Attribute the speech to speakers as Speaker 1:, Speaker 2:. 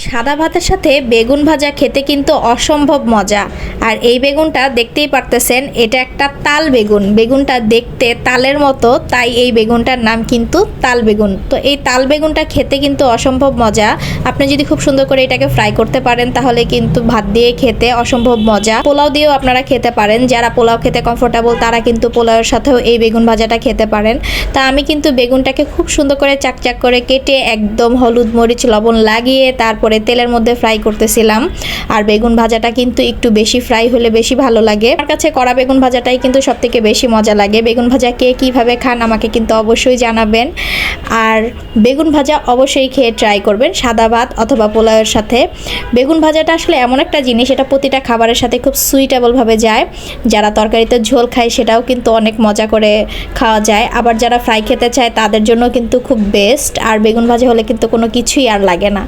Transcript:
Speaker 1: সাদা ভাতের সাথে বেগুন ভাজা খেতে কিন্তু অসম্ভব মজা। আর এই বেগুনটা দেখতেই পারতেছেন, এটা একটা তাল বেগুন। বেগুনটা দেখতে তালের মতো, তাই এই বেগুনটার নাম কিন্তু তাল বেগুন। তো এই তাল বেগুনটা খেতে কিন্তু অসম্ভব মজা। আপনি যদি খুব সুন্দর করে এটাকে ফ্রাই করতে পারেন তাহলে কিন্তু ভাত দিয়ে খেতে অসম্ভব মজা। পোলাও দিয়েও আপনারা খেতে পারেন, যারা পোলাও খেতে কমফোর্টেবল তারা কিন্তু পোলাওয়ের সাথেও এই বেগুন ভাজাটা খেতে পারেন। তা আমি কিন্তু বেগুনটাকে খুব সুন্দর করে চাকচাক করে কেটে একদম হলুদ মরিচ লবণ লাগিয়ে তারপরে তেলের মধ্যে ফ্রাই করতেছিলাম। আর বেগুন ভাজাটা কিন্তু একটু বেশি ফ্রাই হলে বেশি ভালো লাগে। আমার কাছে কড়া বেগুন ভাজাটাই কিন্তু সবথেকে বেশি মজা লাগে। বেগুন ভাজা কে কীভাবে খান আমাকে কিন্তু অবশ্যই জানাবেন। আর বেগুন ভাজা অবশ্যই খেয়ে ট্রাই করবেন সাদা ভাত অথবা পোলাওয়ের সাথে। বেগুন ভাজাটা আসলে এমন একটা জিনিস, এটা প্রতিটা খাবারের সাথে খুব সুইটেবলভাবে যায়। যারা তরকারিতে ঝোল খায় সেটাও কিন্তু অনেক মজা করে খাওয়া যায়, আবার যারা ফ্রাই খেতে চায় তাদের জন্য কিন্তু খুব বেস্ট। আর বেগুন ভাজা হলে কিন্তু কোনো কিছুই আর লাগে না।